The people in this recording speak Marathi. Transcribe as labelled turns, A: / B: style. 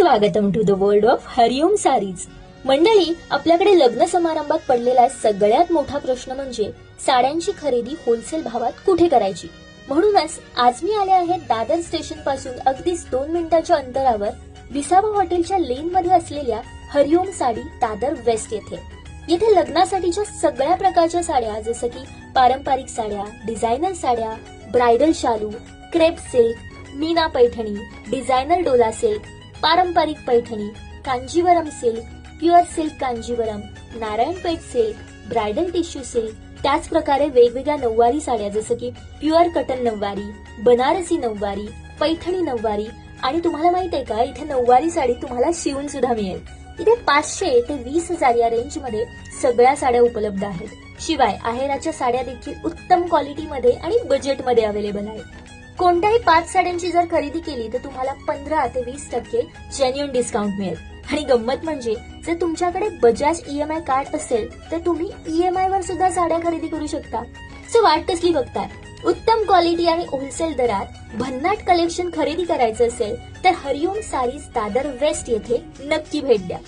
A: स्वागतम to the world of Hariom sarees. मंडळी, आपल्याकडे लग्न समारंभात पडलेला सगळ्यात मोठा प्रश्न म्हणजे साड्यांची खरेदी होलसेल भावात कुठे करायची। म्हणूनच आज मी आले आहे दादर स्टेशन पासून अगदीच 2 मिनिटांच्या अंतरावर विसावा हॉटेलच्या लेन मध्ये असलेल्या हरिओम साडी दादर वेस्ट येथे। येथे लग्नासाठीच्या सगळ्या प्रकारच्या साड्या जसं की पारंपरिक साड्या, डिझायनर साड्या, ब्राइडल शालू, crepe silk, Meena Paithani, designer Dola silk, पारंपरिक Paithani, Kanjeevaram silk, pure silk Kanjeevaram, Narayanpeth silk, bridal tissue silk, त्याच प्रकारे वेगवेगळ्या नऊवारी साड्या जसं की प्युअर कटन नऊवारी, बनारसी नऊवारी, पैठणी नऊवारी आणि तुम्हाला माहित आहे का, इथे नऊवारी साडी तुम्हाला शिवून सुद्धा मिळेल। इथे 500 ते 20,000 या रेंज मध्ये सगळ्या साड्या उपलब्ध आहेत। शिवाय आहेराच्या साड्या देखील उत्तम क्वालिटी मध्ये आणि बजेट मध्ये अवेलेबल आहेत। कोणत्याही 5 साड्यांची जर खरेदी केली तर तुम्हाला 15 ते 20% जेन्युइन डिस्काउंट मिळेल। आणि गंमत म्हणजे जर तुमच्याकडे बजाज EMI कार्ड असेल तर तुम्ही EMI वर सुद्धा साड्या खरेदी करू शकता। सो वाट कसली बघताय? उत्तम क्वालिटी आणि होलसेल दरात भन्नाट कलेक्शन खरेदी करायचं असेल तर हरिओम सारीज दादर वेस्ट येथे नक्की भेट द्या।